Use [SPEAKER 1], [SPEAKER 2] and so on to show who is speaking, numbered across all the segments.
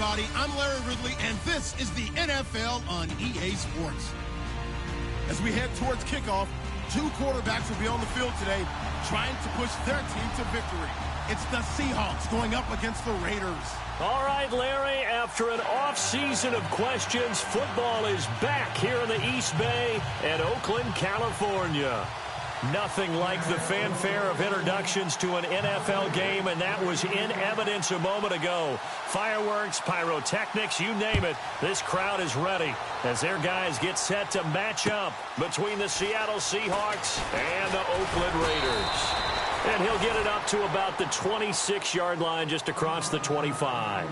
[SPEAKER 1] everybody. I'm Larry Ridley, and this is the NFL on EA Sports. As we head towards kickoff, two quarterbacks will be on the field today trying to push their team to victory. It's the Seahawks going up against the Raiders.
[SPEAKER 2] All right, Larry, after an off-season of questions, football is back here in the East Bay and Oakland, California. Nothing like the fanfare of introductions to an NFL game, and that was in evidence a moment ago. Fireworks, pyrotechnics, you name it. This crowd is ready as their guys get set to match up between the Seattle Seahawks and the Oakland Raiders. And he'll get it up to about the 26-yard line just across the 25.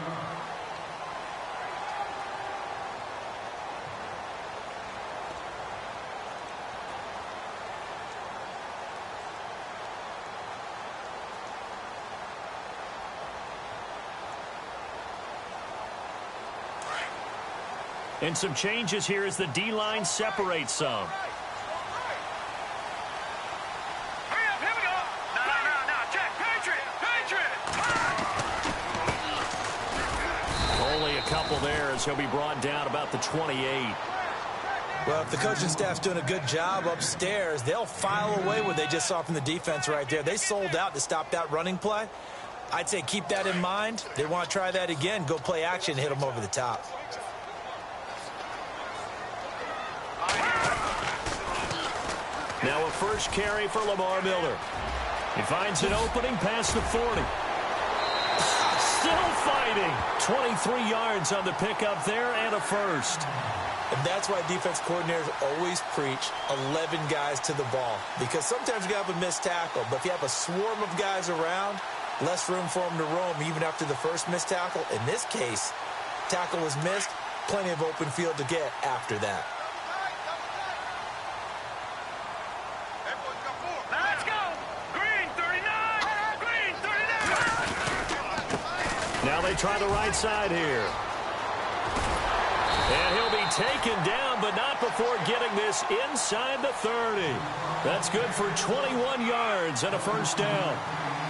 [SPEAKER 2] And some changes here as the D-line separates some. Only a couple there as he'll be brought down about the 28.
[SPEAKER 3] Well, if the coaching staff's doing a good job upstairs, they'll file away what they just saw from the defense right there. They sold out to stop that running play. I'd say keep that in mind. They want to try that again. Go play action, hit them over the top.
[SPEAKER 2] Now a first carry for Lamar Miller. He finds an opening past the 40. Still fighting. 23 yards on the pickup there and a first.
[SPEAKER 3] And that's why defense coordinators always preach 11 guys to the ball. Because sometimes you have a missed tackle, but if you have a swarm of guys around, less room for them to roam even after the first missed tackle. In this case, tackle was missed, plenty of open field to get after that.
[SPEAKER 2] Now they try the right side here. And he'll be taken down, but not before getting this inside the 30. That's good for 21 yards and a first down.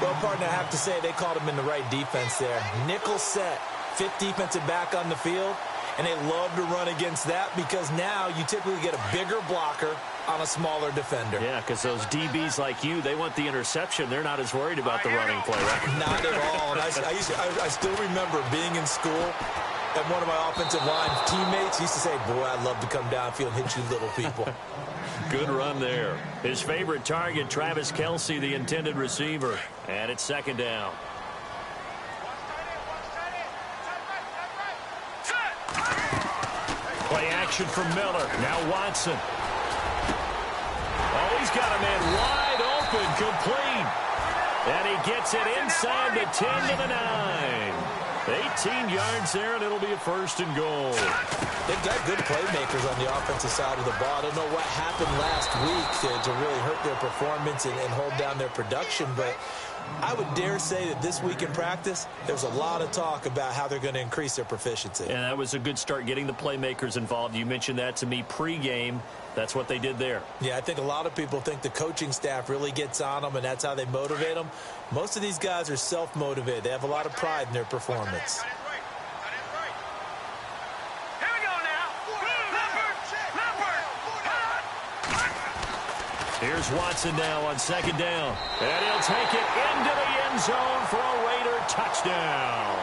[SPEAKER 3] Well, partner, I have to say they called him in the right defense there. Nickel set, fifth defensive back on the field, and they love to run against that because now you typically get a bigger blocker on a smaller defender.
[SPEAKER 2] Yeah, because those DBs like you, they want the interception. They're not as worried about the running play, right?
[SPEAKER 3] Not at all. And I still remember being in school, and one of my offensive line teammates used to say, boy, I'd love to come downfield and hit you little people.
[SPEAKER 2] Good run there. His favorite target, Travis Kelce, the intended receiver. And it's second down. Play action from Miller. Now Watson. Oh, he's got a man wide open, complete. And he gets it inside the 10 to the 9. 18 yards there, and it'll be a first and goal.
[SPEAKER 3] They've got good playmakers on the offensive side of the ball. I don't know what happened last week to really hurt their performance and hold down their production, but I would dare say that this week in practice, there's a lot of talk about how they're going to increase their proficiency.
[SPEAKER 2] And that was a good start getting the playmakers involved. You mentioned that to me pregame. That's what they did there.
[SPEAKER 3] Yeah, I think a lot of people think the coaching staff really gets on them, and that's how they motivate them. Most of these guys are self-motivated. They have a lot of pride in their performance.
[SPEAKER 2] Here's Watson now on second down. And he'll take it into the end zone for a Raider touchdown.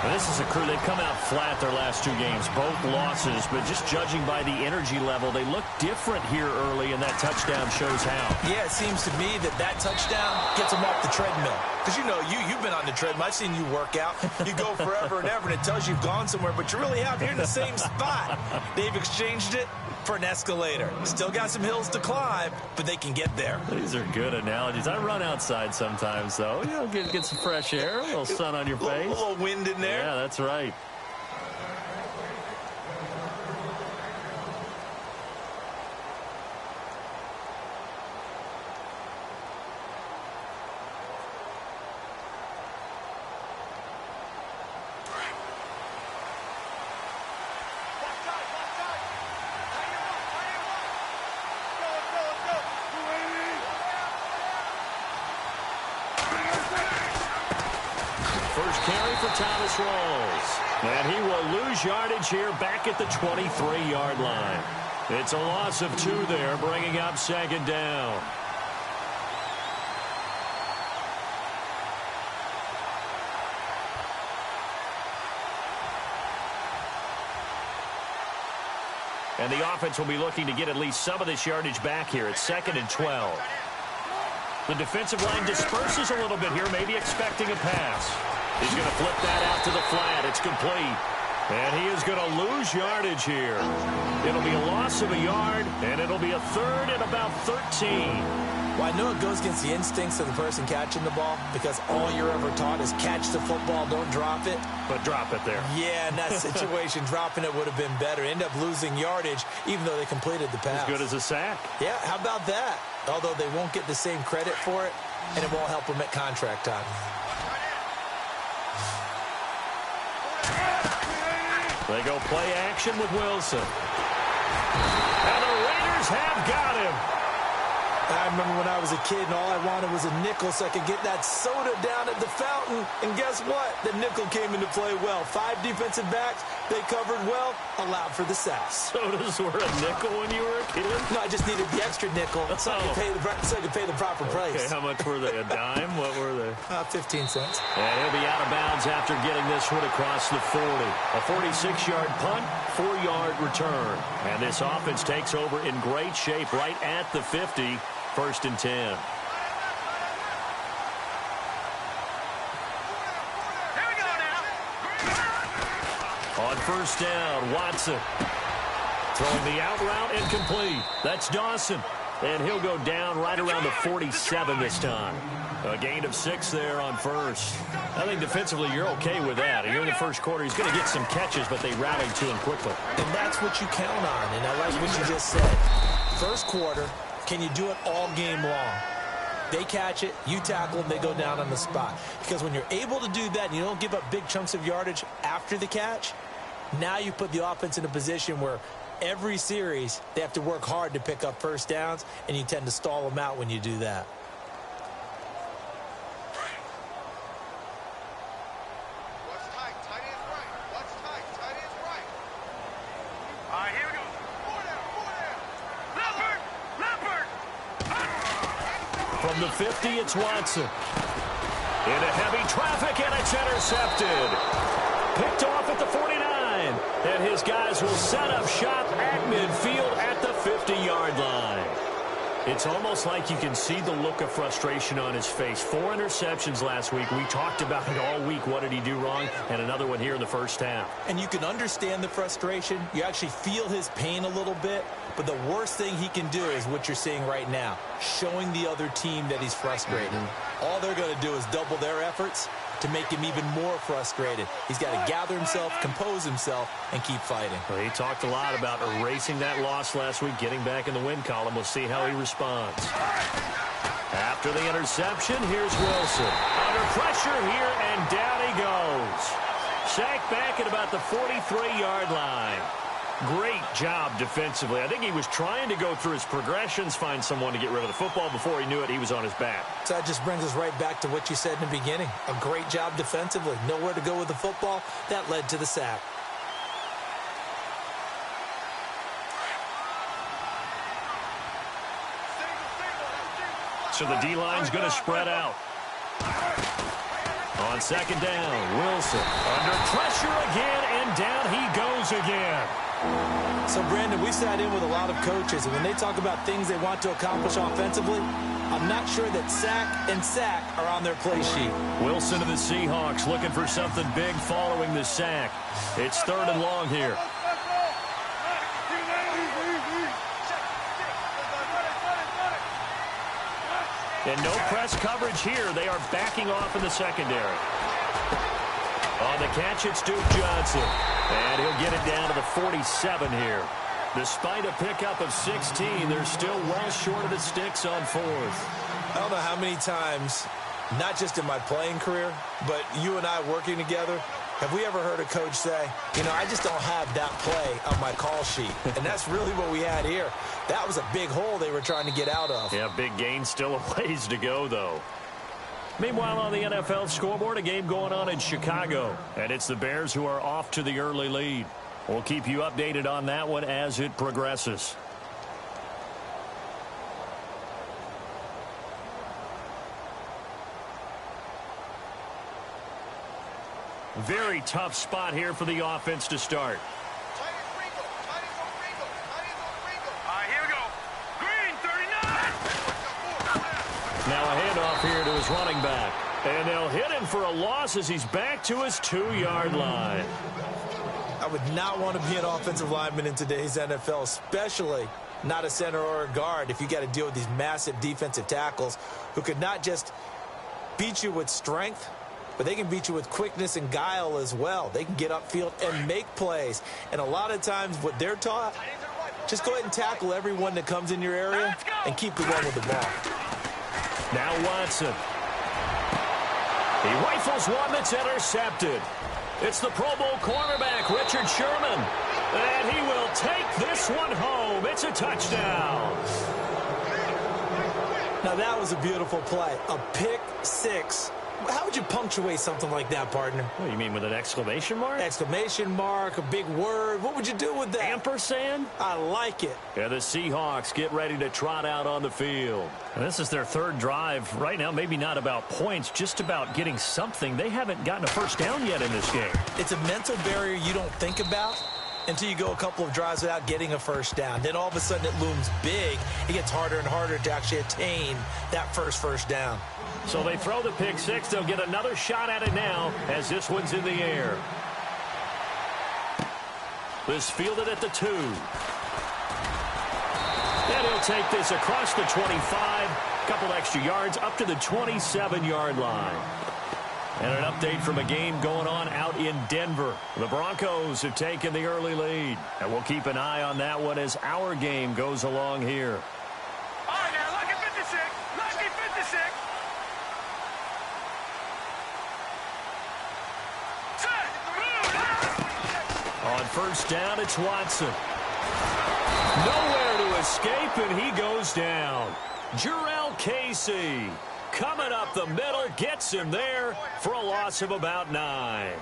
[SPEAKER 2] Now, this is a crew. They've come out flat their last two games, both losses. But just judging by the energy level, they look different here early, and that touchdown shows how.
[SPEAKER 3] Yeah, it seems to me that touchdown gets them off the treadmill. Because, you know, you've been on the treadmill. I've seen you work out. You go forever and ever, and it tells you you've gone somewhere, but you really have. You're in the same spot. They've exchanged it for an escalator. Still got some hills to climb, but they can get there.
[SPEAKER 2] These are good analogies. I run outside sometimes, though. You know, get some fresh air, a little sun on your face.
[SPEAKER 3] A little wind in there.
[SPEAKER 2] Yeah, that's right. first carry for Thomas Rawls. And he will lose yardage here back at the 23-yard line. It's a loss of 2 there, bringing up second down. And the offense will be looking to get at least some of this yardage back here. It's 2nd and 12. The defensive line disperses a little bit here, maybe expecting a pass. He's going to flip that out to the flat. It's complete. And he is going to lose yardage here. It'll be a loss of a yard, and it'll be a 3rd and about 13.
[SPEAKER 3] Well, I know it goes against the instincts of the person catching the ball because all you're ever taught is catch the football, don't drop it.
[SPEAKER 2] But drop it there.
[SPEAKER 3] Yeah, in that situation, dropping it would have been better. End up losing yardage even though they completed the pass.
[SPEAKER 2] As good as a sack.
[SPEAKER 3] Yeah, how about that? Although they won't get the same credit for it, and it won't help them at contract time.
[SPEAKER 2] They go play action with Wilson. And the Raiders have got him.
[SPEAKER 3] I remember when I was a kid and all I wanted was a nickel so I could get that soda down at the fountain. And guess what? The nickel came into play well. 5 defensive backs, they covered well, allowed for the sacks.
[SPEAKER 2] Sodas were a nickel when you were a kid?
[SPEAKER 3] No, I just needed the extra nickel so I could pay the proper price.
[SPEAKER 2] Okay, how much were they? A dime? What were they?
[SPEAKER 3] 15 cents.
[SPEAKER 2] And he'll be out of bounds after getting this one across the 40. A 46-yard punt, 4-yard return. And this offense takes over in great shape right at the 50. 1st and 10. On 1st down, Watson. Throwing the out route incomplete. That's Dawson. And he'll go down right around the 47 this time. A gain of 6 there on 1st. I think defensively you're okay with that. Here in the 1st quarter, he's going to get some catches, but they rallied to him quickly.
[SPEAKER 3] And that's what you count on. And I like what you just said. 1st quarter, can you do it all game long? They catch it, you tackle them, they go down on the spot. Because when you're able to do that and you don't give up big chunks of yardage after the catch, now you put the offense in a position where every series they have to work hard to pick up 1st downs, and you tend to stall them out when you do that.
[SPEAKER 2] From the 50, it's Watson. Into heavy traffic, and it's intercepted. Picked off at the 49. And his guys will set up shop at midfield at the 50-yard line. It's almost like you can see the look of frustration on his face. 4 interceptions last week. We talked about it all week. What did he do wrong? And another one here in the 1st half.
[SPEAKER 3] And you can understand the frustration. You actually feel his pain a little bit. But the worst thing he can do is what you're seeing right now, showing the other team that he's frustrated. All they're going to do is double their efforts to make him even more frustrated. He's got to gather himself, compose himself, and keep fighting.
[SPEAKER 2] Well, he talked a lot about erasing that loss last week, getting back in the win column. We'll see how he responds. After the interception, here's Wilson. Under pressure here, and down he goes. Sacked back at about the 43-yard line. Great job defensively. I think he was trying to go through his progressions, find someone to get rid of the football. Before he knew it, he was on his back.
[SPEAKER 3] So that just brings us right back to what you said in the beginning. A great job defensively. Nowhere to go with the football. That led to the sack.
[SPEAKER 2] So the D-line's going to spread out. On 2nd down, Wilson under pressure again, and down he goes again.
[SPEAKER 3] So, Brandon, we sat in with a lot of coaches, and when they talk about things they want to accomplish offensively, I'm not sure that sack and sack are on their play sheet.
[SPEAKER 2] Wilson of the Seahawks looking for something big following the sack. It's 3rd and long here. And no press coverage here. They are backing off in the secondary. On the catch, it's Duke Johnson. And he'll get it down to the 47 here. Despite a pickup of 16, they're still well short of the sticks on 4th.
[SPEAKER 3] I don't know how many times, not just in my playing career, but you and I working together, have we ever heard a coach say, you know, I just don't have that play on my call sheet. And that's really what we had here. That was a big hole they were trying to get out of.
[SPEAKER 2] Yeah, big gain, still a ways to go, though. Meanwhile, on the NFL scoreboard, a game going on in Chicago. And it's the Bears who are off to the early lead. We'll keep you updated on that one as it progresses. Very tough spot here for the offense to start.
[SPEAKER 4] Here we go. Green, 39.
[SPEAKER 2] Now a handoff here to his running back. And they'll hit him for a loss as he's back to his 2-yard line.
[SPEAKER 3] I would not want to be an offensive lineman in today's NFL, especially not a center or a guard, if you got to deal with these massive defensive tackles who could not just beat you with strength, but they can beat you with quickness and guile as well. They can get upfield and make plays. And a lot of times what they're taught, just go ahead and tackle everyone that comes in your area and keep the one with the ball.
[SPEAKER 2] Now Watson. He rifles one that's intercepted. It's the Pro Bowl cornerback, Richard Sherman. And he will take this one home. It's a touchdown.
[SPEAKER 3] Now that was a beautiful play. A pick six. How would you punctuate something like that, partner?
[SPEAKER 2] What, you mean with an exclamation mark?
[SPEAKER 3] Exclamation mark, a big word. What would you do with that?
[SPEAKER 2] Ampersand?
[SPEAKER 3] I like it.
[SPEAKER 2] Yeah, the Seahawks get ready to trot out on the field. And this is their third drive. Right now, maybe not about points, just about getting something. They haven't gotten a first down yet in this game.
[SPEAKER 3] It's a mental barrier you don't think about until you go a couple of drives without getting a first down. Then all of a sudden it looms big. It gets harder and harder to actually attain that first down.
[SPEAKER 2] So they throw the pick six. They'll get another shot at it now as this one's in the air. This fielded at the 2. And he'll take this across the 25. Couple extra yards up to the 27-yard line. And an update from a game going on out in Denver. The Broncos have taken the early lead. And we'll keep an eye on that one as our game goes along here.
[SPEAKER 4] All right, now, lucky 56. Lucky 56.
[SPEAKER 2] On first down, it's Watson. Nowhere to escape, and he goes down. Jurrell Casey coming up the middle, gets him there for a loss of about 9.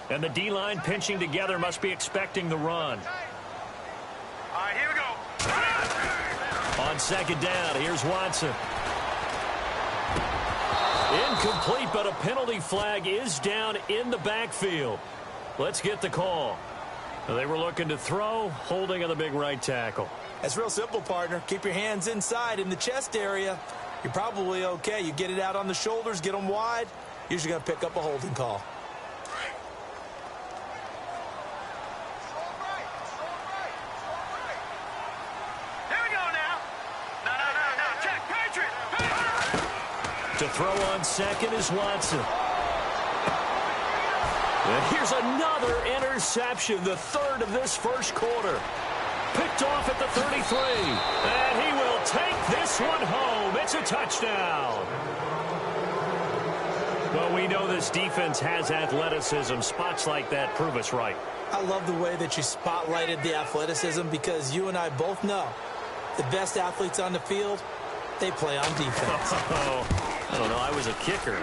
[SPEAKER 2] And the D-line pinching together, must be expecting the run.
[SPEAKER 4] All right, here we go.
[SPEAKER 2] On second down, here's Watson. Incomplete, but a penalty flag is down in the backfield. Let's get the call. They were looking to throw, holding on the big right tackle.
[SPEAKER 3] That's real simple, partner. Keep your hands inside in the chest area. You're probably okay. You get it out on the shoulders, get them wide. Usually going to pick up a holding call.
[SPEAKER 2] To throw on second is Watson. And here's another interception, the third of this first quarter. Picked off at the 33. And he will take this one home. It's a touchdown. Well, we know this defense has athleticism. Spots like that prove us right.
[SPEAKER 3] I love the way that you spotlighted the athleticism because you and I both know the best athletes on the field, they play on defense.
[SPEAKER 2] I don't know. I was a kicker.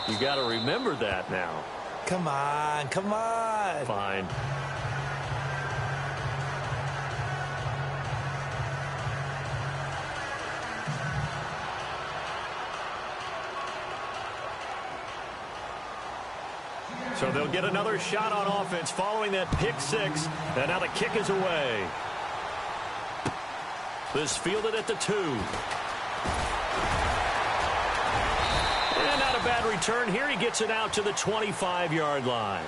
[SPEAKER 2] You got to remember that now.
[SPEAKER 3] Come on. Come on.
[SPEAKER 2] Fine. So they'll get another shot on offense following that pick six. And now the kick is away. This fielded at the 2. And not a bad return here. He gets it out to the 25-yard line.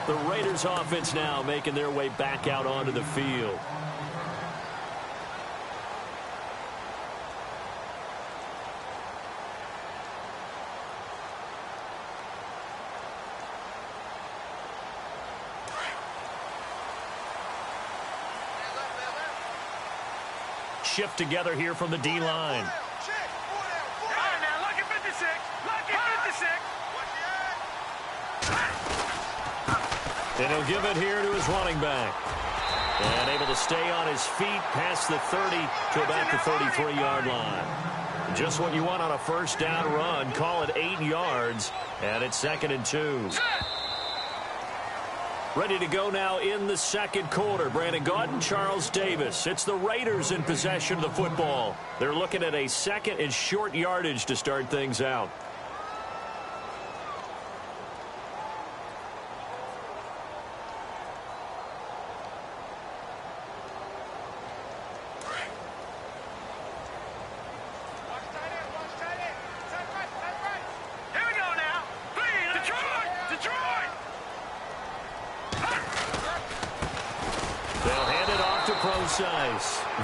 [SPEAKER 2] The Raiders offense now making their way back out onto the field. shift together here from the D-line.
[SPEAKER 4] All right, now, lucky 56. Lucky 56.
[SPEAKER 2] And he'll give it here to his running back. And able to stay on his feet past the 30 to about the 33-yard line. Just what you want on a first down run. Call it 8 yards, and it's 2nd and 2. Ready to go now in the second quarter. Brandon Gaudin, Charles Davis. It's the Raiders in possession of the football. They're looking at a second and short yardage to start things out.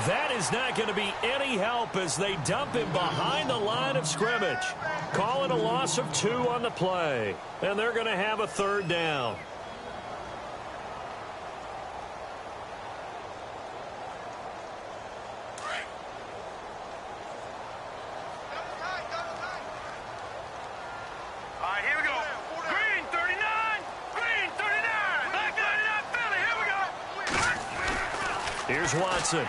[SPEAKER 2] That is not going to be any help as they dump him behind the line of scrimmage. Call it a loss of 2 on the play. And they're going to have a 3rd down.
[SPEAKER 4] All right, here we go. Green, 39. Green, 39. Black 39, Philly. Here we go.
[SPEAKER 2] Here's Watson.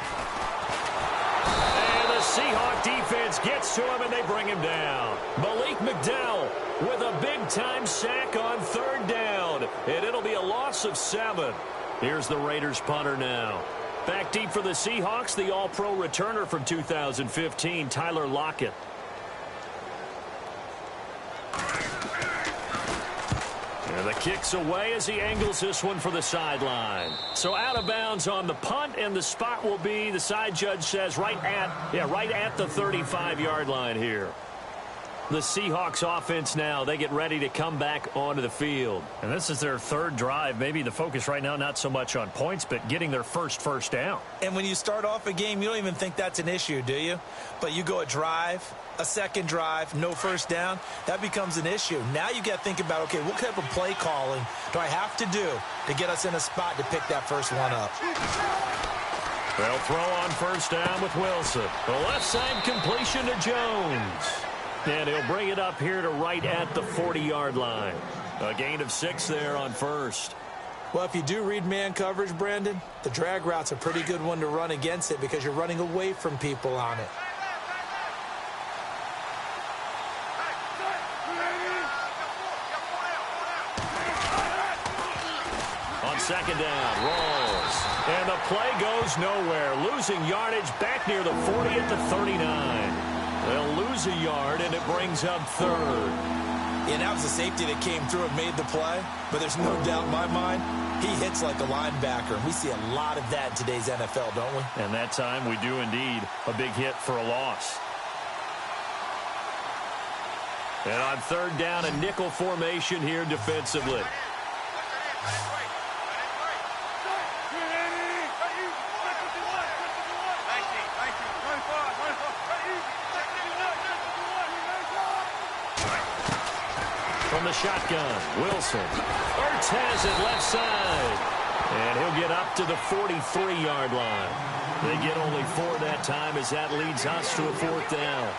[SPEAKER 2] And the Seahawk defense gets to him, and they bring him down. Malik McDowell with a big-time sack on 3rd down. And it'll be a loss of 7. Here's the Raiders punter now. Back deep for the Seahawks, the All-Pro returner from 2015, Tyler Lockett. And the kick's away as he angles this one for the sideline. So out of bounds on the punt, and the spot will be, the side judge says, right at the 35-yard line here. The Seahawks offense now, they get ready to come back onto the field.
[SPEAKER 5] And this is their 3rd drive. Maybe the focus right now not so much on points, but getting their first down.
[SPEAKER 3] And when you start off a game, you don't even think that's an issue, do you? But you go a drive, a 2nd drive, no first down, that becomes an issue. Now you got to think about, okay, what type of play calling do I have to do to get us in a spot to pick that first one up?
[SPEAKER 2] They'll throw on first down with Wilson. The left side completion to Jones. And he'll bring it up here to right at the 40-yard line. A gain of 6 there on first.
[SPEAKER 3] Well, if you do read man coverage, Brandon, the drag route's a pretty good one to run against it because you're running away from people on it.
[SPEAKER 2] On 2nd down, rolls. And the play goes nowhere. Losing yardage back near the 40 at the 39. They'll lose a yard, and it brings up 3rd.
[SPEAKER 3] And that was a safety that came through and made the play. But there's no doubt in my mind, he hits like a linebacker. And we see a lot of that in today's NFL, don't we?
[SPEAKER 5] And that time we do indeed a big hit for a loss.
[SPEAKER 2] And on 3rd down, a nickel formation here defensively. From the shotgun, Wilson. Ertz has it left side. And he'll get up to the 43-yard line. They get only 4 that time as that leads us to a 4th down.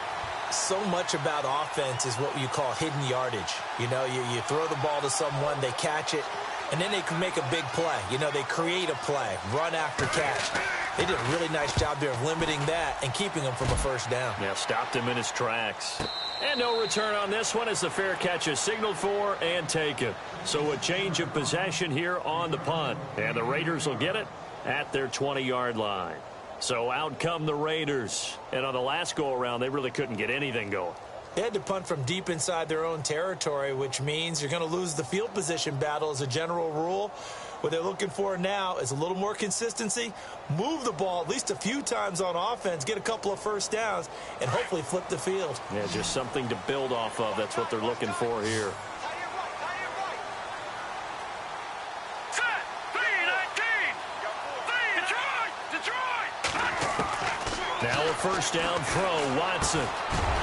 [SPEAKER 3] So much about offense is what you call hidden yardage. You know, you throw the ball to someone, they catch it, and then they can make a big play. You know, they create a play, run after catch. They did a really nice job there of limiting that and keeping him from a first down.
[SPEAKER 2] Yeah, stopped him in his tracks. And no return on this one as the fair catch is signaled for and taken. So a change of possession here on the punt. And the Raiders will get it at their 20-yard line. So out come the Raiders. And on the last go-around, they really couldn't get anything going.
[SPEAKER 3] They had to punt from deep inside their own territory, which means you're going to lose the field position battle as a general rule. What they're looking for now is a little more consistency, move the ball at least a few times on offense, get a couple of first downs, and hopefully flip the field.
[SPEAKER 2] Yeah, just something to build off of. That's what they're looking for here. Now a first down throw, Watson.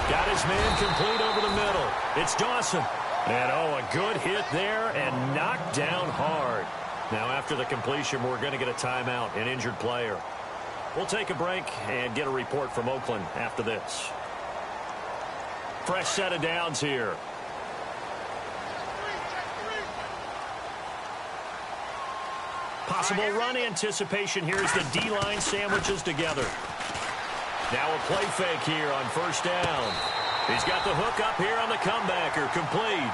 [SPEAKER 2] Got his man complete over the middle. It's Dawson. And, a good hit there and knocked down hard. Now, after the completion, we're going to get a timeout, an injured player. We'll take a break and get a report from Oakland after this. Fresh set of downs here. Possible run anticipation here as the D-line sandwiches together. Now a play fake here on first down. He's got the hook up here on the comebacker. Complete.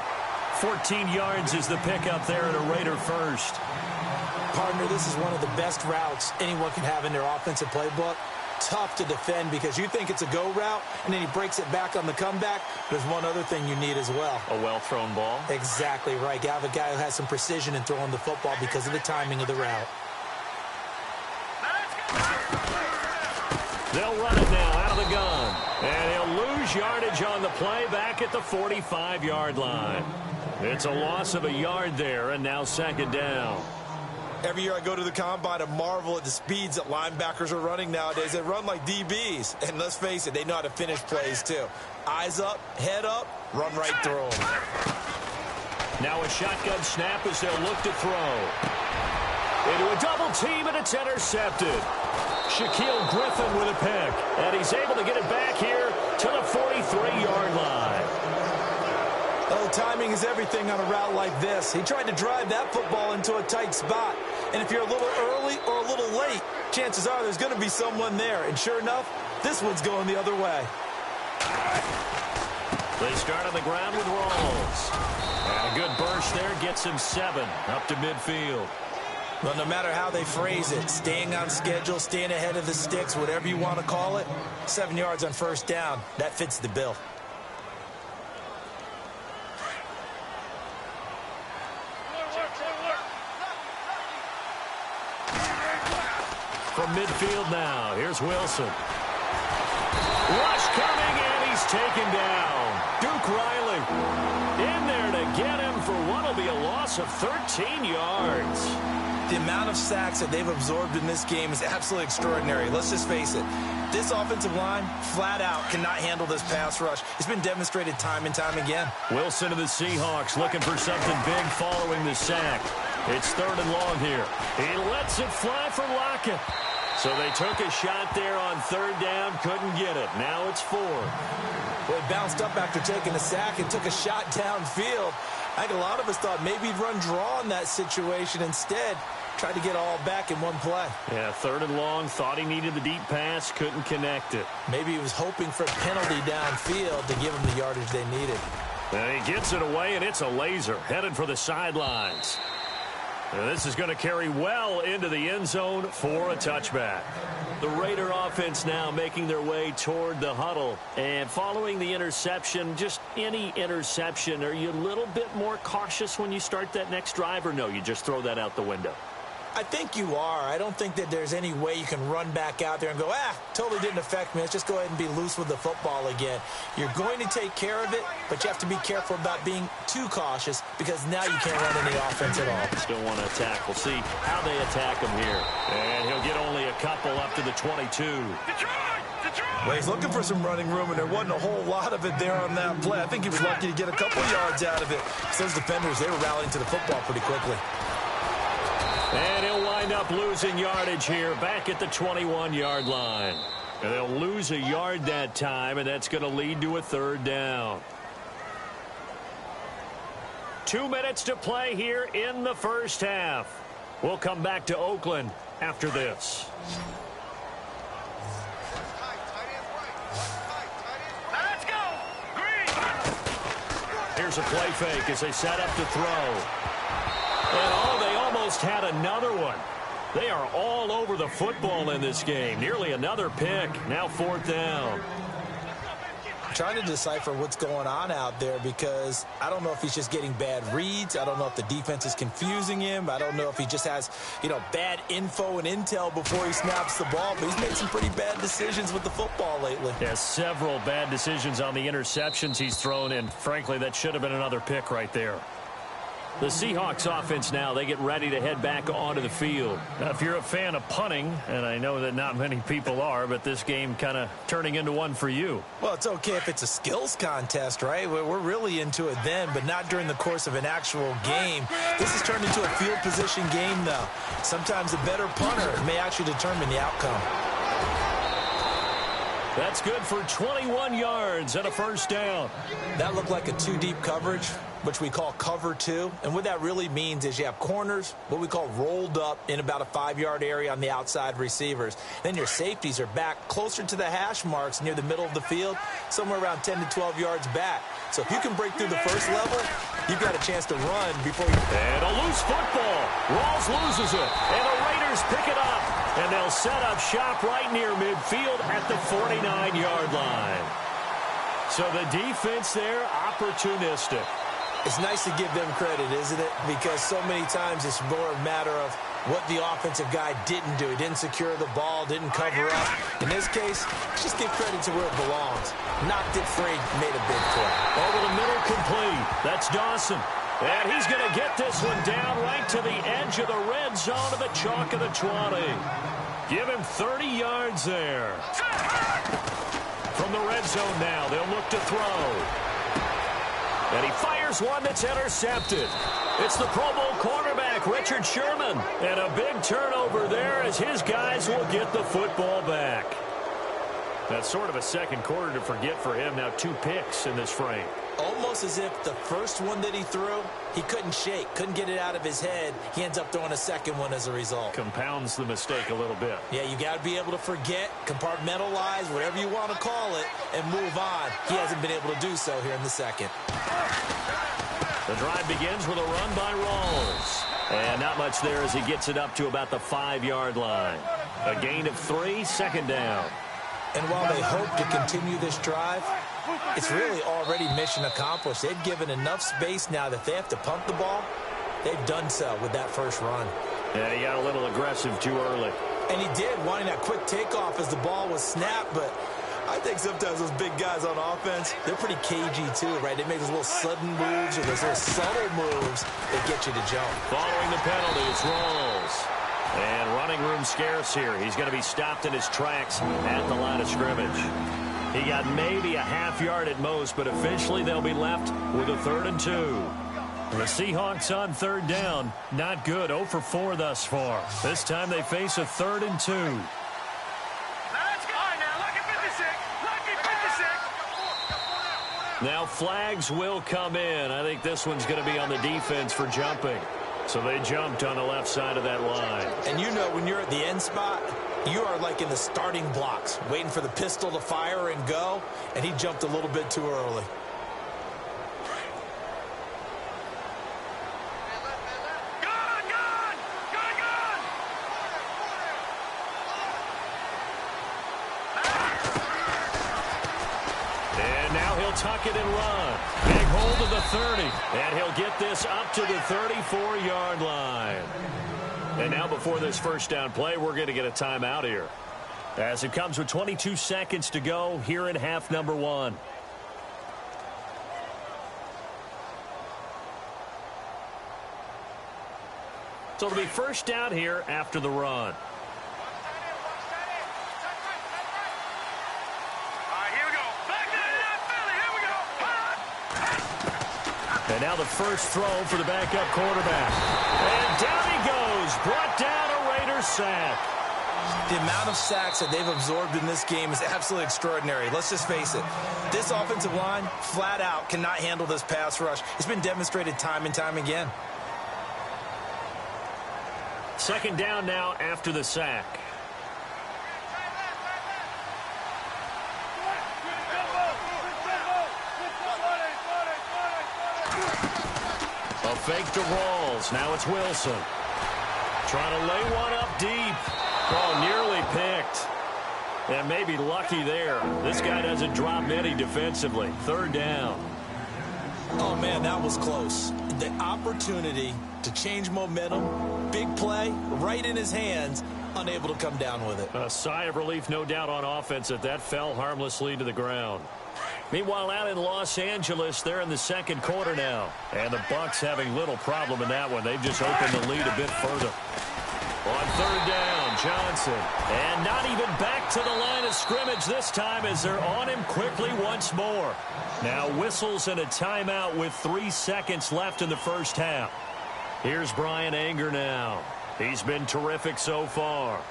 [SPEAKER 2] 14 yards is the pickup there at a Raider first.
[SPEAKER 3] Partner, this is one of the best routes anyone can have in their offensive playbook. Tough to defend because you think it's a go route, and then he breaks it back on the comeback. There's one other thing you need as well.
[SPEAKER 2] A well-thrown ball?
[SPEAKER 3] Exactly right. You have a guy who has some precision in throwing the football because of the timing of the route.
[SPEAKER 2] They'll run it now out of the gun. And he'll lose yardage on the play back at the 45-yard line. It's a loss of a yard there, and now second down.
[SPEAKER 3] Every year I go to the combine and marvel at the speeds that linebackers are running nowadays. They run like DBs. And let's face it, they know how to finish plays too. Eyes up, head up, run right through them.
[SPEAKER 2] Now a shotgun snap as they'll look to throw. Into a double team, and it's intercepted. Shaquille Griffin with a pick. And he's able to get it back here to the 43-yard line.
[SPEAKER 3] Oh, timing is everything on a route like this. He tried to drive that football into a tight spot. And if you're a little early or a little late, chances are there's going to be someone there. And sure enough, this one's going the other way.
[SPEAKER 2] They start on the ground with Rawls. And a good burst there gets him 7 up to midfield.
[SPEAKER 3] Well, no matter how they phrase it, staying on schedule, staying ahead of the sticks, whatever you want to call it, 7 yards on first down, that fits the bill.
[SPEAKER 2] From midfield now, here's Wilson. Rush coming, and he's taken down. Duke Riley in there to get him for what will be a loss of 13 yards.
[SPEAKER 3] The amount of sacks that they've absorbed in this game is absolutely extraordinary. Let's just face it. This offensive line, flat out, cannot handle this pass rush. It's been demonstrated time and time again.
[SPEAKER 2] Wilson of the Seahawks looking for something big following the sack. It's 3rd and long here. He lets it fly for Lockett. So they took a shot there on 3rd down, couldn't get it. Now it's 4.
[SPEAKER 3] Well, he bounced up after taking a sack and took a shot downfield. I think a lot of us thought maybe he'd run draw in that situation. Instead, tried to get all back in one play.
[SPEAKER 2] Yeah, 3rd and long, thought he needed the deep pass, couldn't connect it.
[SPEAKER 3] Maybe he was hoping for a penalty downfield to give him the yardage they needed.
[SPEAKER 2] And he gets it away, and it's a laser, headed for the sidelines. And this is going to carry well into the end zone for a touchback. The Raider offense now making their way toward the huddle. And following the interception, just any interception, are you a little bit more cautious when you start that next drive, or no, you just throw that out the window?
[SPEAKER 3] I think you are. I don't think that there's any way you can run back out there and go, totally didn't affect me. Let's just go ahead and be loose with the football again. You're going to take care of it, but you have to be careful about being too cautious because now you can't run any offense at all.
[SPEAKER 2] Still want to attack. We'll see how they attack him here. And he'll get only a couple up to the 22.
[SPEAKER 3] Well, he's looking for some running room, and there wasn't a whole lot of it there on that play. I think he was lucky to get a couple yards out of it. Those defenders, they were rallying to the football pretty quickly.
[SPEAKER 2] And he'll wind up losing yardage here back at the 21-yard line. And they'll lose a yard that time, and that's going to lead to a 3rd down. 2 minutes to play here in the first half. We'll come back to Oakland after this.
[SPEAKER 4] Let's go! Green!
[SPEAKER 2] Here's a play fake as they set up to throw. And they almost had another one. They are all over the football in this game. Nearly another pick. Now 4th down.
[SPEAKER 3] I'm trying to decipher what's going on out there because I don't know if he's just getting bad reads. I don't know if the defense is confusing him. I don't know if he just has, bad info and intel before he snaps the ball. But he's made some pretty bad decisions with the football lately.
[SPEAKER 2] Yeah, several bad decisions on the interceptions he's thrown, and frankly, that should have been another pick right there. The Seahawks offense now, they get ready to head back onto the field. Now, if you're a fan of punting, and I know that not many people are, but this game kind of turning into one for you.
[SPEAKER 3] Well, it's okay if it's a skills contest, right? We're really into it then, but not during the course of an actual game. This has turned into a field position game, though. Sometimes a better punter may actually determine the outcome.
[SPEAKER 2] That's good for 21 yards and a first down.
[SPEAKER 3] That looked like a two-deep coverage, which we call cover two. And what that really means is you have corners, what we call rolled up in about a 5-yard area on the outside receivers. Then your safeties are back closer to the hash marks near the middle of the field, somewhere around 10 to 12 yards back. So if you can break through the first level, you've got a chance to run before you...
[SPEAKER 2] And a loose football. Rawls loses it. And the Raiders pick it up. And they'll set up shop right near midfield at the 49-yard line. So the defense there, opportunistic.
[SPEAKER 3] It's nice to give them credit, isn't it? Because so many times it's more a matter of what the offensive guy didn't do. He didn't secure the ball, didn't cover up. In this case, just give credit to where it belongs. Knocked it free, made a big play.
[SPEAKER 2] Over the middle, complete. That's Dawson. And he's going to get this one down right to the edge of the red zone of the chalk of the 20. Give him 30 yards there. From the red zone now, they'll look to throw. And he fires one that's intercepted. It's the Pro Bowl cornerback, Richard Sherman. And a big turnover there as his guys will get the football back. That's sort of a second quarter to forget for him. Now 2 picks in this frame.
[SPEAKER 3] Almost as if the first one that he threw, he couldn't shake, couldn't get it out of his head. He ends up throwing a second one as a result.
[SPEAKER 2] Compounds the mistake a little bit.
[SPEAKER 3] Yeah, you got to be able to forget, compartmentalize, whatever you want to call it, and move on. He hasn't been able to do so here in the second.
[SPEAKER 2] The drive begins with a run by Rawls. And not much there as he gets it up to about the 5-yard line. A gain of 3, second down.
[SPEAKER 3] And while they hope to continue this drive, it's really already mission accomplished. They've given enough space now that they have to pump the ball. They've done so with that first run.
[SPEAKER 2] Yeah, he got a little aggressive too early.
[SPEAKER 3] And he did, wanting that quick takeoff as the ball was snapped, but I think sometimes those big guys on offense, they're pretty cagey too, right? They make those little sudden moves or those little subtle moves that get you to jump.
[SPEAKER 2] Following the penalty, it's Rawls. And running room scarce here. He's going to be stopped in his tracks at the line of scrimmage. He got maybe a half yard at most, but officially they'll be left with a 3rd and 2. The Seahawks on 3rd down. Not good. 0 for 4 thus far. This time they face a 3rd and 2.
[SPEAKER 4] Now let's go. Now lucky 56. Lucky 56.
[SPEAKER 2] Now flags will come in. I think this one's going to be on the defense for jumping. So they jumped on the left side of that line.
[SPEAKER 3] And you know when you're at the end spot, you are like in the starting blocks, waiting for the pistol to fire and go, and he jumped a little bit too early.
[SPEAKER 2] And now he'll tuck it and run. Big hold of the 30. And he'll get this up to the 34-yard line. And now before this first down play, we're going to get a timeout here. As it comes with 22 seconds to go here in half number 1. So it'll be first down here after the run. And now the first throw for the backup quarterback. And down he goes. Brought down a Raiders sack.
[SPEAKER 3] The amount of sacks that they've absorbed in this game is absolutely extraordinary. Let's just face it. This offensive line, flat out, cannot handle this pass rush. It's been demonstrated time and time again.
[SPEAKER 2] Second down now after the sack. A fake to Rawls. Now it's Wilson. Trying to lay one up deep. Oh, nearly picked. And maybe lucky there. This guy doesn't drop many defensively. 3rd down.
[SPEAKER 3] Oh, man, that was close. The opportunity to change momentum, big play, right in his hands, unable to come down with it.
[SPEAKER 2] A sigh of relief, no doubt, on offense that fell harmlessly to the ground. Meanwhile, out in Los Angeles, they're in the second quarter now. And the Bucs having little problem in that one. They've just opened the lead a bit further. On 3rd down, Johnson. And not even back to the line of scrimmage this time as they're on him quickly once more. Now whistles and a timeout with 3 seconds left in the first half. Here's Bryan Anger now. He's been terrific so far.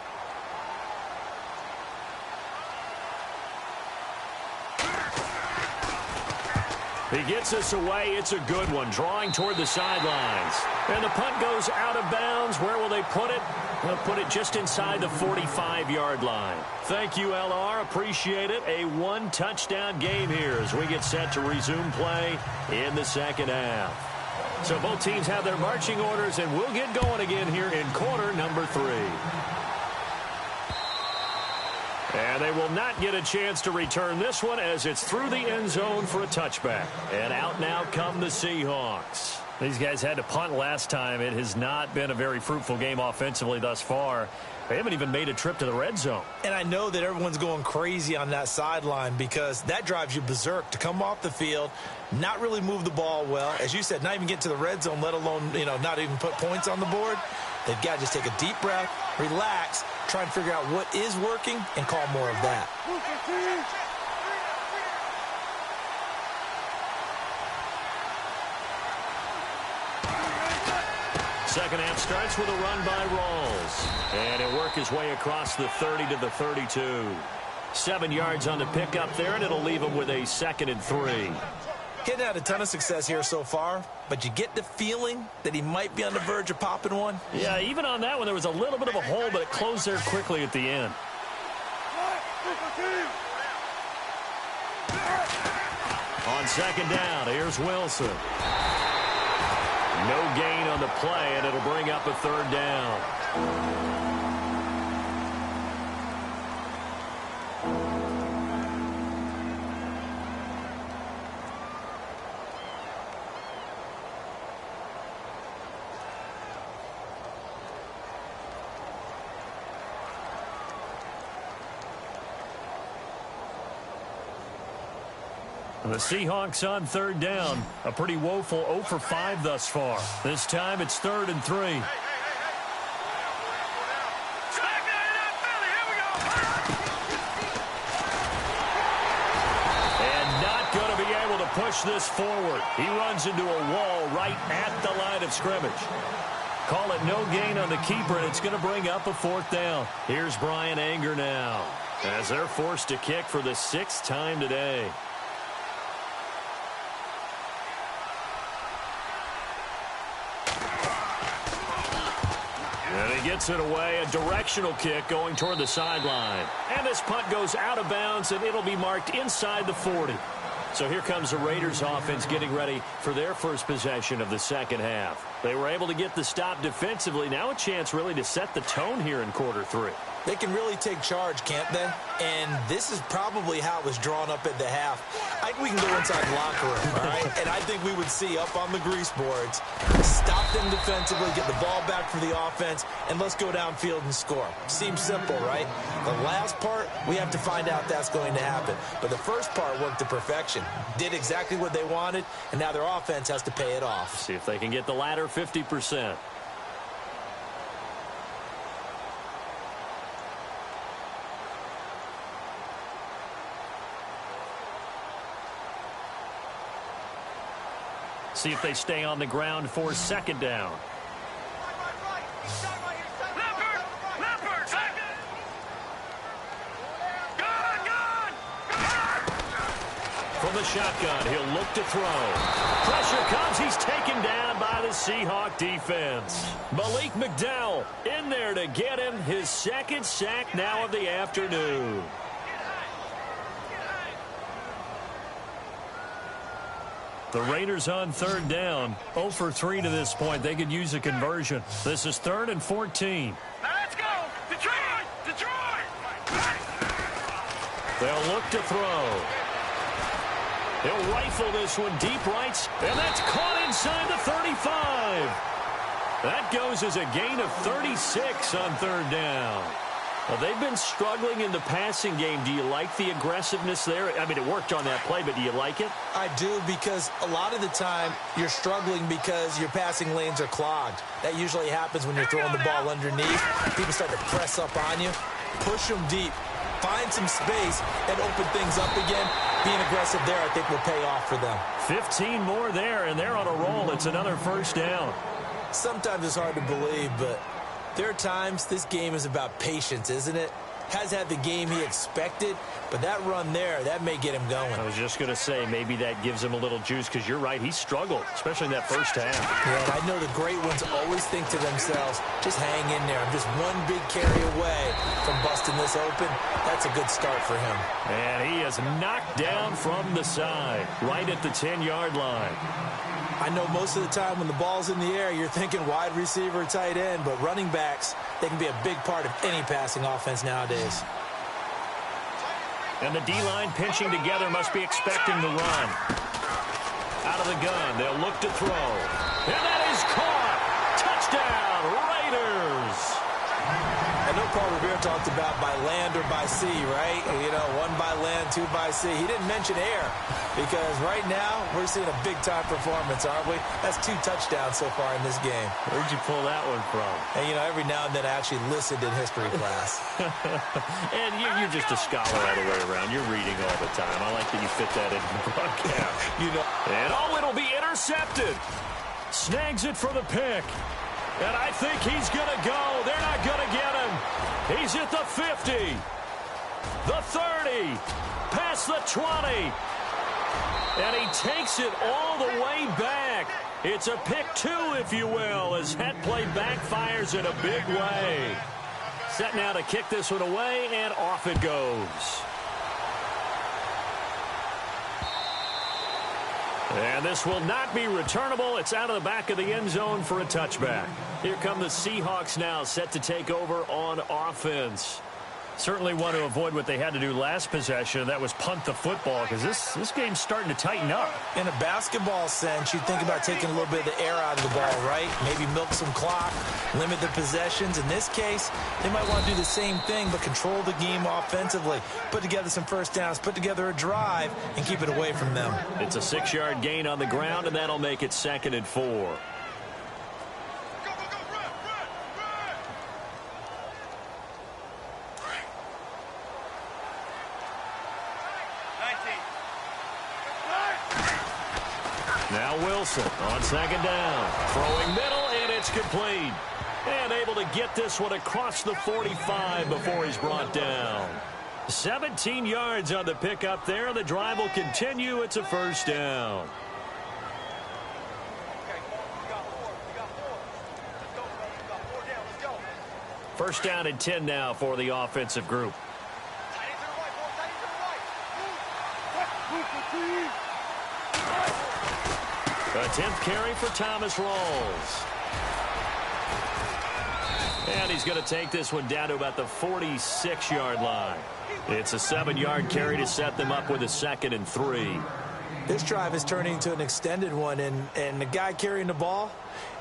[SPEAKER 2] He gets this away. It's a good one, drawing toward the sidelines. And the punt goes out of bounds. Where will they put it? They'll put it just inside the 45-yard line. Thank you, LR. Appreciate it. A one-touchdown game here as we get set to resume play in the second half. So both teams have their marching orders, and we'll get going again here in quarter number 3. And they will not get a chance to return this one as it's through the end zone for a touchback. And out now come the Seahawks. These guys had to punt last time. It has not been a very fruitful game offensively thus far. They haven't even made a trip to the red zone.
[SPEAKER 3] And I know that everyone's going crazy on that sideline because that drives you berserk to come off the field, not really move the ball well. As you said, not even get to the red zone, let alone, not even put points on the board. They've got to just take a deep breath, relax, try and figure out what is working, and call more of that.
[SPEAKER 2] Second half starts with a run by Rawls. And he'll work his way across the 30 to the 32. 7 yards on the pickup there, and it'll leave him with a 2nd and 3.
[SPEAKER 3] Hadn't had a ton of success here so far, but you get the feeling that he might be on the verge of popping one.
[SPEAKER 2] Yeah, even on that one, there was a little bit of a hole, but it closed there quickly at the end. On second down, here's Wilson. No gain on the play, and it'll bring up a 3rd down. The Seahawks on 3rd down. A pretty woeful 0 for 5 thus far. This time it's 3rd and 3. And not going to be able to push this forward. He runs into a wall right at the line of scrimmage. Call it no gain on the keeper, and it's going to bring up a 4th down. Here's Brian Anger now as they're forced to kick for the 6th time today. And he gets it away, a directional kick going toward the sideline. And this punt goes out of bounds, and it'll be marked inside the 40. So here comes the Raiders offense getting ready for their first possession of the second half. They were able to get the stop defensively. Now a chance really to set the tone here in quarter 3.
[SPEAKER 3] They can really take charge, can't they? And this is probably how it was drawn up at the half. I think we can go inside the locker room, all right? And I think we would see up on the grease boards, stop them defensively, get the ball back for the offense, and let's go downfield and score. Seems simple, right? The last part, we have to find out that's going to happen. But the first part worked to perfection. Did exactly what they wanted, and now their offense has to pay it off.
[SPEAKER 2] See if they can get the latter 50%. See if they stay on the ground for 2nd down. From the shotgun, he'll look to throw. Pressure comes. He's taken down by the Seahawk defense. Malik McDowell in there to get him his 2nd sack now of the afternoon. The Raiders on 3rd down. 0 for 3 to this point. They could use a conversion. This is 3rd and 14.
[SPEAKER 4] Let's go! Detroit! Detroit!
[SPEAKER 2] They'll look to throw. He'll rifle this one deep right, and that's caught inside the 35. That goes as a gain of 36 on 3rd down. Well, they've been struggling in the passing game. Do you like the aggressiveness there? I mean, it worked on that play, but do you like it?
[SPEAKER 3] I do, because a lot of the time you're struggling because your passing lanes are clogged. That usually happens when you're throwing the ball underneath. People start to press up on you. Push them deep. Find some space and open things up again. Being aggressive there, I think, will pay off for them.
[SPEAKER 2] 15 more there, and they're on a roll. It's another 1st down.
[SPEAKER 3] Sometimes it's hard to believe, but there are times this game is about patience, isn't it? has had the game he expected, but that run there, that may get him going.
[SPEAKER 5] I was just going to say, maybe that gives him a little juice, because you're right, he struggled, especially in that first half.
[SPEAKER 3] Yeah, and I know the great ones always think to themselves, just hang in there. I'm just one big carry away from busting this open. That's a good start for him.
[SPEAKER 5] And he is knocked down from the side, right at the 10-yard line.
[SPEAKER 3] I know most of the time when the ball's in the air, you're thinking wide receiver, tight end, but running backs, they can be a big part of any passing offense nowadays.
[SPEAKER 5] And the D-line pinching together must be expecting the run. Out of the gun, they'll look to throw. And that is caught! Touchdown, Raiders!
[SPEAKER 3] I know Paul Revere talked about by land or by sea, right? You know, one by land, two by sea. He didn't mention air because right now we're seeing a big-time performance, aren't we? That's 2 touchdowns so far in this game.
[SPEAKER 5] Where'd you pull that one from?
[SPEAKER 3] And, you know, every now and then I actually listened in history class.
[SPEAKER 5] And you're just a scholar all the way around. You're reading all the time. I like that you fit that into the broadcast.
[SPEAKER 3] You know.
[SPEAKER 5] And, it'll be intercepted. Snags it for the pick. And I think he's going to go. They're not going to get him. He's at the 50, the 30, past the 20. And he takes it all the way back. It's a pick 2, if you will, as that play backfires in a big way. Set now to kick this one away, and off it goes. And this will not be returnable. It's out of the back of the end zone for a touchback. Here come the Seahawks now, set to take over on offense. Certainly want to avoid what they had to do last possession. That was punt the football, because this game's starting to tighten up.
[SPEAKER 3] In a basketball sense, you think about taking a little bit of the air out of the ball, right? Maybe milk some clock, limit the possessions. In this case, they might want to do the same thing, but control the game offensively. Put together some first downs, put together a drive, and keep it away from them.
[SPEAKER 5] It's a 6-yard gain on the ground, and that'll make it 2nd and 4. Now Wilson on 2nd down. Throwing middle, and it's complete. And able to get this one across the 45 before he's brought down. 17 yards on the pickup there. The drive will continue. It's a first down. First down and 10 now for the offensive group. A 10th carry for Thomas Rawls. And he's going to take this one down to about the 46-yard line. It's a 7-yard carry to set them up with a 2nd and 3.
[SPEAKER 3] This drive is turning into an extended one, and the guy carrying the ball,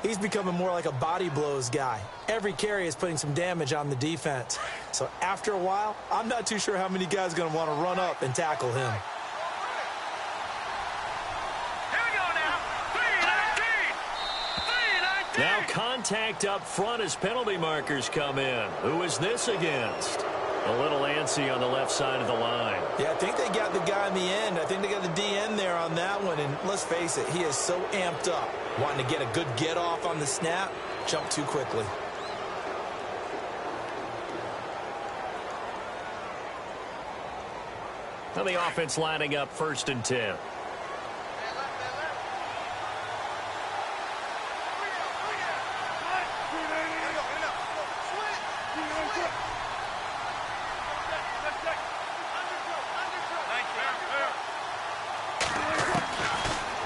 [SPEAKER 3] he's becoming more like a body blows guy. Every carry is putting some damage on the defense. So after a while, I'm not too sure how many guys are going to want to run up and tackle him.
[SPEAKER 5] Now contact up front as penalty markers come in. Who is this against? A little antsy on the left side of the line.
[SPEAKER 3] Yeah, I think they got the guy in the end. I think they got the DN there on that one. And let's face it, he is so amped up. Wanting to get a good get off on the snap, jump too quickly.
[SPEAKER 5] Now the offense lining up 1st and 10.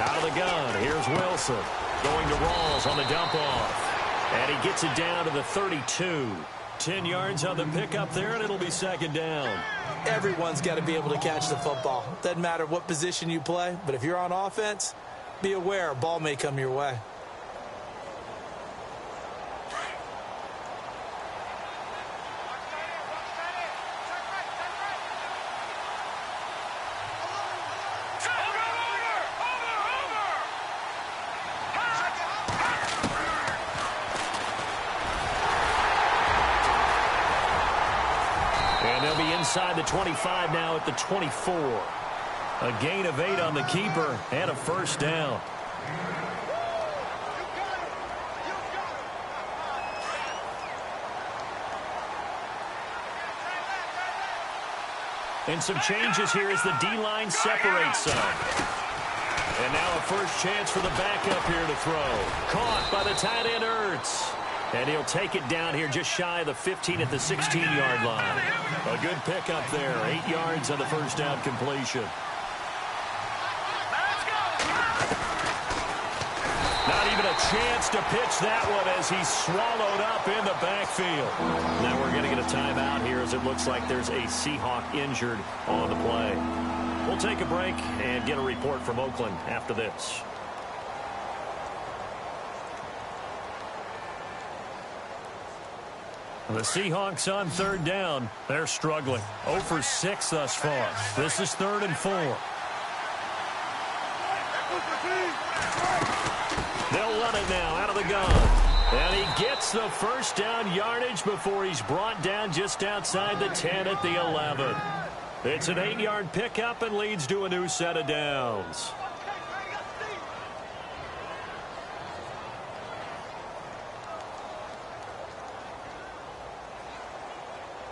[SPEAKER 5] Out of the gun, here's Wilson. Going to Rawls on the dump off. And he gets it down to the 32. 10 yards on the pickup there, and it'll be 2nd down.
[SPEAKER 3] Everyone's got to be able to catch the football. Doesn't matter what position you play, but if you're on offense, be aware a ball may come your way.
[SPEAKER 5] And they'll be inside the 25 now at the 24. A gain of 8 on the keeper and a first down.
[SPEAKER 2] And some changes here as the D-line separates some. And now a first chance for the backup here to throw. Caught by the tight end, Ertz. And he'll take it down here just shy of the 15 at the 16-yard line. A good pickup there. 8 yards on the first down completion. Not even a chance to pitch that one as he's swallowed up in the backfield. Now we're going to get a timeout here as it looks like there's a Seahawk injured on the play. We'll take a break and get a report from Oakland after this. The Seahawks on third down. They're struggling. 0 for 6 thus far. This is 3rd and 4. They'll run it now out of the gun. And he gets the first down yardage before he's brought down just outside the 10 at the 11. It's an 8-yard pickup and leads to a new set of downs.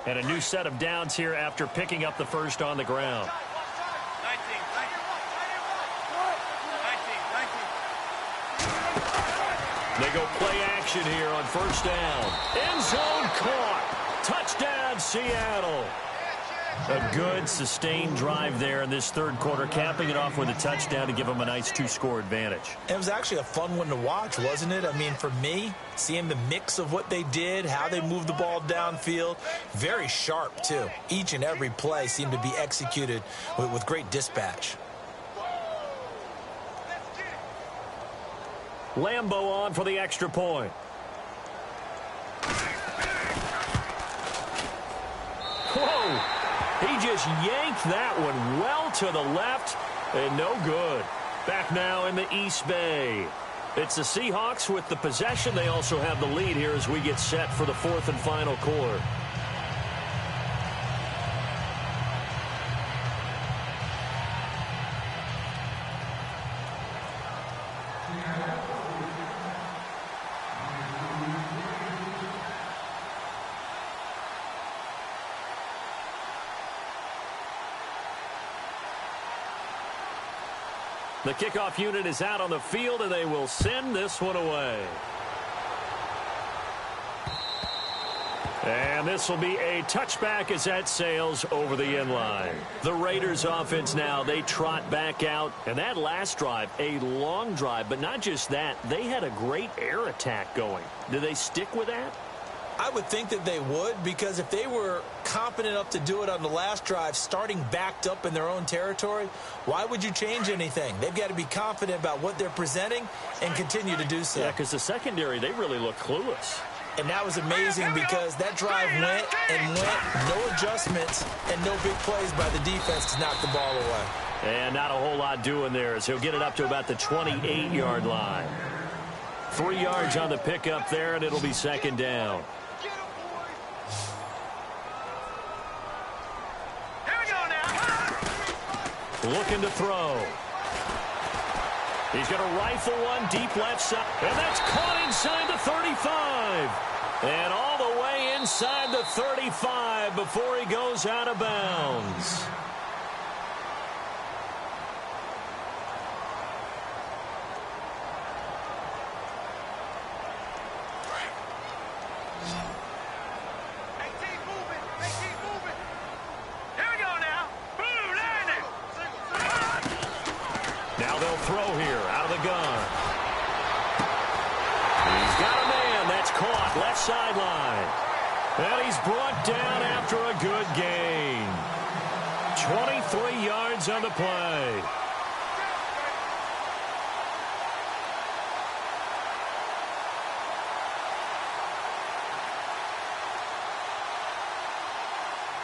[SPEAKER 2] And a new set of downs here after picking up the first on the ground.
[SPEAKER 4] 19.
[SPEAKER 2] They go play action here on first down. End zone caught. Touchdown, Seattle. A good, sustained drive there in this third quarter, capping it off with a touchdown to give them a nice 2-score advantage.
[SPEAKER 3] It was actually a fun one to watch, wasn't it? I mean, for me, seeing the mix of what they did, how they moved the ball downfield, very sharp, too. Each and every play seemed to be executed with great dispatch.
[SPEAKER 2] Lambo on for the extra point. Whoa! He just yanked that one well to the left, and no good. Back now in the East Bay. It's the Seahawks with the possession. They also have the lead here as we get set for the 4th and final quarter. The kickoff unit is out on the field, and they will send this one away. And this will be a touchback as that sails over the inline. The Raiders offense now, they trot back out. And that last drive, a long drive, but not just that, they had a great air attack going. Do they stick with that?
[SPEAKER 3] I would think that they would, because if they were competent enough to do it on the last drive, starting backed up in their own territory, why would you change anything? They've got to be confident about what they're presenting and continue to do so.
[SPEAKER 2] Yeah, because the secondary, they really look clueless.
[SPEAKER 3] And that was amazing because that drive went and went, no adjustments and no big plays by the defense to knock the ball away.
[SPEAKER 2] And not a whole lot doing there as he'll get it up to about the 28-yard line. 3 yards on the pickup there, and it'll be second down. Looking to throw. He's going to rifle one deep left side. And that's caught inside the 35. And all the way inside the 35 before he goes out of bounds. Throw here out of the gun. He's got a man that's caught left sideline. And he's brought down after a good gain. 23 yards on the play.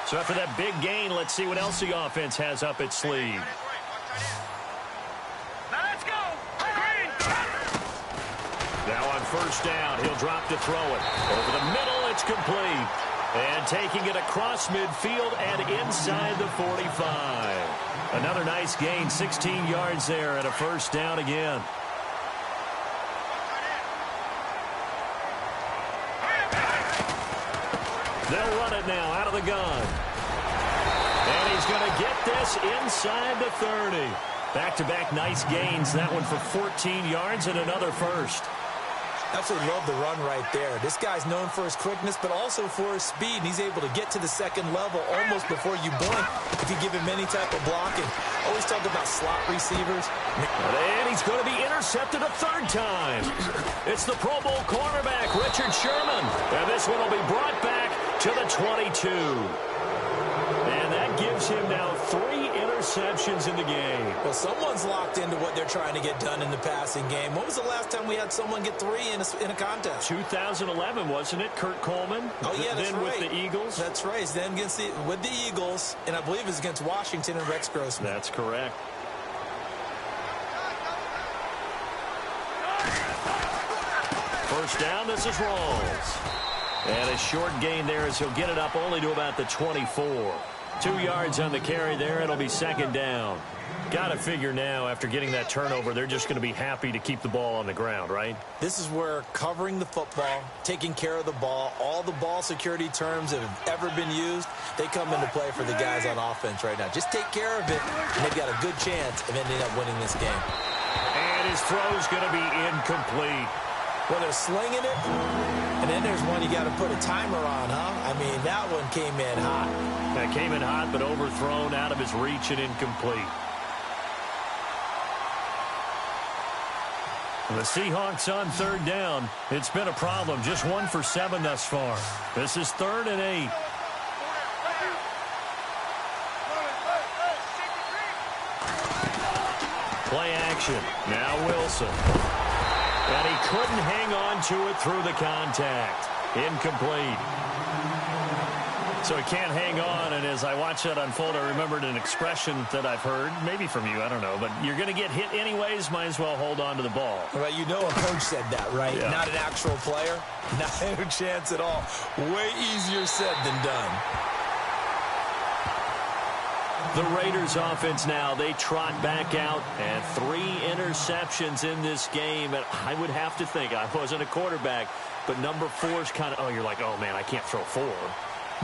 [SPEAKER 2] So after that big gain, let's see what else the offense has up its sleeve. First down, he'll drop to throw it. Over the middle, it's complete. And taking it across midfield and inside the 45. Another nice gain, 16 yards there and a first down again. They'll run it now out of the gun. And he's he's going to get this inside the 30. Back-to-back nice gains. That one for 14 yards and another first.
[SPEAKER 3] Absolutely love the run right there. This guy's known for his quickness, but also for his speed. And he's able to get to the second level almost before you blink if you give him any type of blocking. Always talk about slot receivers.
[SPEAKER 2] And he's going to be intercepted a third time. It's the Pro Bowl cornerback, Richard Sherman. And this one will be brought back to the 22. And that gives him now 3 interceptions in the game.
[SPEAKER 3] Well, someone's locked into what they're trying to get done in the passing game. When was the last time we had someone get 3 in a contest?
[SPEAKER 2] 2011, wasn't it? Kurt Coleman.
[SPEAKER 3] Oh, yeah, that's
[SPEAKER 2] then
[SPEAKER 3] right.
[SPEAKER 2] with the Eagles.
[SPEAKER 3] That's right. Then with the Eagles, and I believe it was against Washington and Rex Grossman.
[SPEAKER 2] That's correct. First down, this is Rawls. And a short gain there as he'll get it up only to about the 24. 2 yards on the carry there. It'll be second down. Got to figure now, after getting that turnover, they're just going to be happy to keep the ball on the ground, right?
[SPEAKER 3] This is where covering the football, taking care of the ball, all the ball security terms that have ever been used, they come into play for the guys on offense right now. Just take care of it, and they've got a good chance of ending up winning this game.
[SPEAKER 2] And his throw's going to be incomplete.
[SPEAKER 3] Well, they're slinging it, and then there's one you got to put a timer on, huh? I mean, that one came in hot.
[SPEAKER 2] That came in hot, but overthrown, out of his reach and incomplete. The Seahawks on third down. It's been a problem. Just 1 for 7 thus far. This is 3rd and 8. Play action. Now Wilson. And he couldn't hang on to it through the contact. Incomplete. So he can't hang on, and as I watch that unfold, I remembered an expression that I've heard, maybe from you, I don't know, but you're going to get hit anyways, might as well hold on to the ball.
[SPEAKER 3] Well, you know a coach said that, right?
[SPEAKER 2] Yeah.
[SPEAKER 3] Not an actual player. Not a chance at all. Way easier said than done.
[SPEAKER 2] The Raiders offense now, they trot back out, and 3 interceptions in this game. And I would have to think, I wasn't a quarterback, but number 4's kind of, you're like, oh, man, I can't throw 4.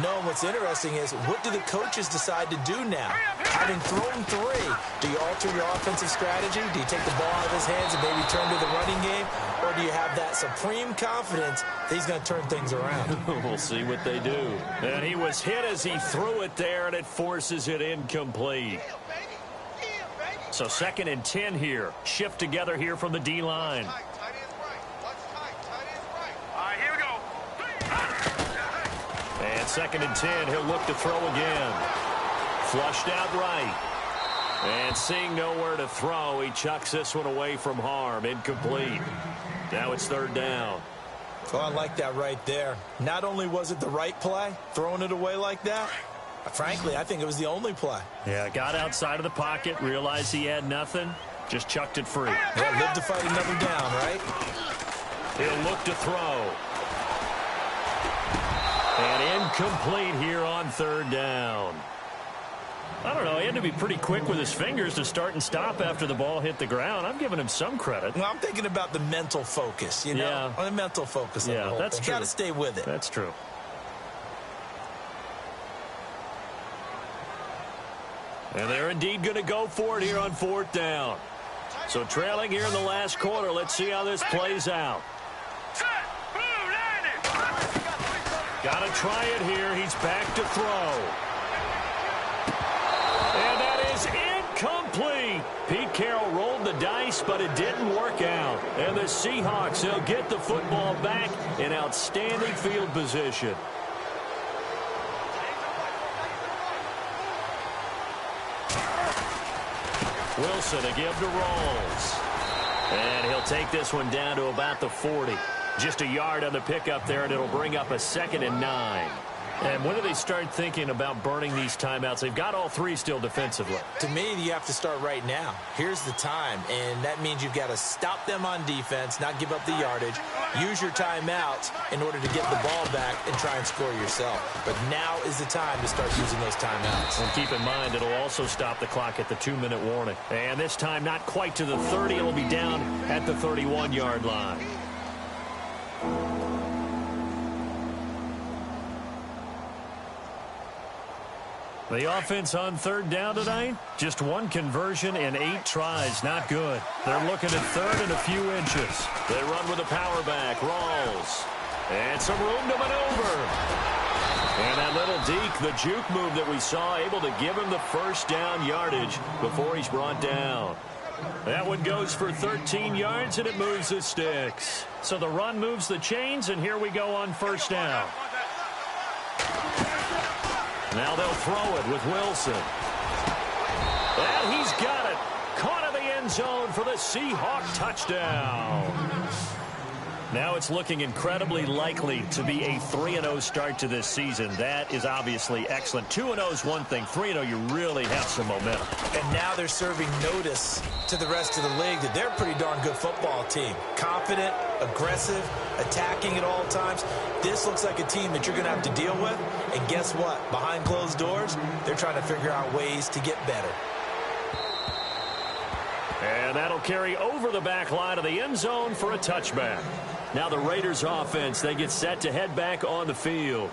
[SPEAKER 3] No, what's interesting is, what do the coaches decide to do now? Having thrown 3, do you alter your offensive strategy? Do you take the ball out of his hands and maybe turn to the running game? Or do you have that supreme confidence that he's going to turn things around?
[SPEAKER 2] We'll see what they do. And he was hit as he threw it there, and it forces it incomplete. So 2nd and 10 here. Shift together here from the D-line.
[SPEAKER 4] All right, here we go.
[SPEAKER 2] And 2nd and 10, he'll look to throw again. Flushed out right. And seeing nowhere to throw, he chucks this one away from harm. Incomplete. Now it's 3rd down.
[SPEAKER 3] Oh, I like that right there. Not only was it the right play, throwing it away like that, frankly, I think it was the only play.
[SPEAKER 2] Yeah, got outside of the pocket, realized he had nothing, just chucked it free.
[SPEAKER 3] Yeah, live to fight another down, right?
[SPEAKER 2] He'll look to throw. And incomplete here on 3rd down. I don't know, he had to be pretty quick with his fingers to start and stop after the ball hit the ground. I'm giving him some credit.
[SPEAKER 3] Well, I'm thinking about the mental focus, you know?
[SPEAKER 2] Yeah.
[SPEAKER 3] The mental focus of the whole
[SPEAKER 2] that's
[SPEAKER 3] thing.
[SPEAKER 2] true.
[SPEAKER 3] Got to stay with it.
[SPEAKER 2] That's true. And they're indeed going to go for it here on 4th down. So trailing here in the last quarter. Let's see how this plays out.
[SPEAKER 4] Set. Blue, landed.
[SPEAKER 2] Got to try it here. He's back to throw. And that is incomplete. Pete Carroll rolled the dice, but it didn't work out. And the Seahawks, they'll get the football back in outstanding field position. Wilson to give to Rawls. And he'll take this one down to about the 40. Just a yard on the pickup there, and it'll bring up a 2nd and 9. And when do they start thinking about burning these timeouts? They've got all 3 still defensively.
[SPEAKER 3] To me, you have to start right now. Here's the time, and that means you've got to stop them on defense, not give up the yardage, use your timeouts in order to get the ball back and try and score yourself. But now is the time to start using those timeouts.
[SPEAKER 2] And keep in mind, it'll also stop the clock at the 2-minute warning. And this time, not quite to the 30. It'll be down at the 31-yard line. The offense on third down tonight, just one conversion in 8 tries. Not good. They're looking at third and a few inches. They run with a power back. Rawls. And some room to maneuver. And that little deke, the juke move that we saw, able to give him the first down yardage before he's brought down. That one goes for 13 yards, and it moves the sticks. So the run moves the chains, and here we go on first down. Now they'll throw it with Wilson. And he's got it. Caught in the end zone for the Seahawk touchdown. Now it's looking incredibly likely to be a 3-0 start to this season. That is obviously excellent. 2-0 is one thing. 3-0, you really have some momentum.
[SPEAKER 3] And now they're serving notice to the rest of the league that they're a pretty darn good football team. Confident, aggressive, attacking at all times. This looks like a team that you're going to have to deal with. And guess what? Behind closed doors, they're trying to figure out ways to get better.
[SPEAKER 2] And that'll carry over the back line of the end zone for a touchback. Now the Raiders offense, they get set to head back on the field.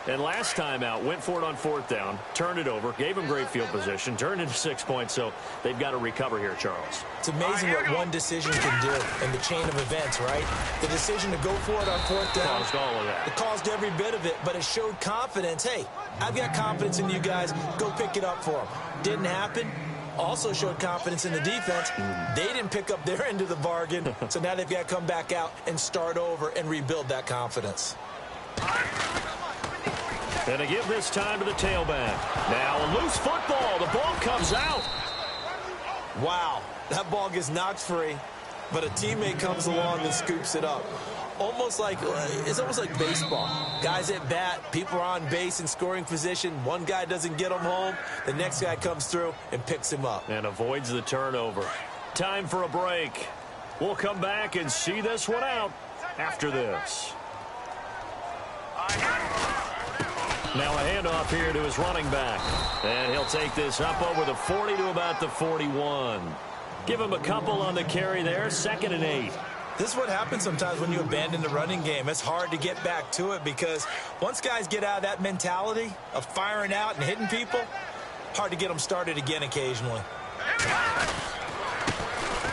[SPEAKER 2] And last time out, went for it on fourth down, turned it over, gave them great field position, turned into 6 points, so they've got to recover here, Charles.
[SPEAKER 3] It's amazing what one decision can do in the chain of events, right? The decision to go for it on fourth down.
[SPEAKER 2] Caused all of that.
[SPEAKER 3] It caused every bit of it, but it showed confidence. Hey, I've got confidence in you guys. Go pick it up for them. Didn't happen. Also showed confidence in the defense. They didn't pick up their end of the bargain, so now they've got to come back out and start over and rebuild that confidence.
[SPEAKER 2] And to give this time to the tailback. Now a loose football. The ball comes out.
[SPEAKER 3] Wow, that ball gets knocked free, but a teammate comes along and scoops it up. It's almost like baseball. Guys at bat, people are on base in scoring position. One guy doesn't get him home. The next guy comes through and picks him up.
[SPEAKER 2] And avoids the turnover. Time for a break. We'll come back and see this one out after this. Now a handoff here to his running back. And he'll take this up over the 40 to about the 41. Give him a couple on the carry there. 2nd and 8.
[SPEAKER 3] This is what happens sometimes when you abandon the running game. It's hard to get back to it because once guys get out of that mentality of firing out and hitting people, hard to get them started again occasionally.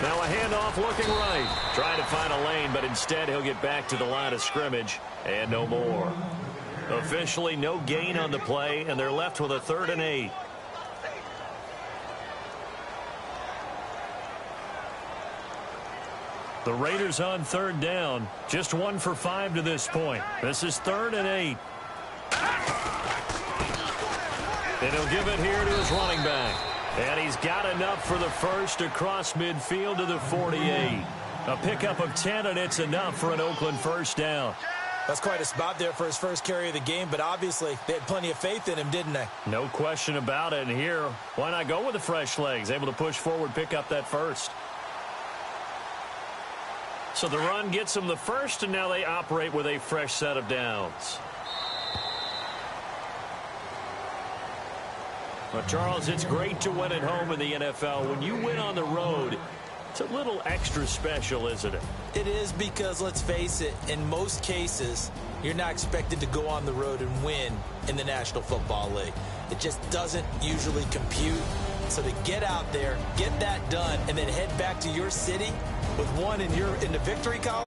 [SPEAKER 2] Now a handoff looking right. Trying to find a lane, but instead he'll get back to the line of scrimmage and no more. Officially no gain on the play, and they're left with a 3rd and 8. The Raiders on third down. Just 1 for 5 to this point. This is 3rd and 8. And he'll give it here to his running back. And he's got enough for the first across midfield to the 48. A pickup of 10, and it's enough for an Oakland first down.
[SPEAKER 3] That's quite a spot there for his first carry of the game, but obviously they had plenty of faith in him, didn't they?
[SPEAKER 2] No question about it. And here, why not go with the fresh legs? Able to push forward, pick up that first. So the run gets them the first, and now they operate with a fresh set of downs. But, Charles, it's great to win at home in the NFL. When you win on the road, it's a little extra special, isn't it?
[SPEAKER 3] It is because, let's face it, in most cases, you're not expected to go on the road and win in the National Football League. It just doesn't usually compute. So to get out there, get that done, and then head back to your city with one in the victory column,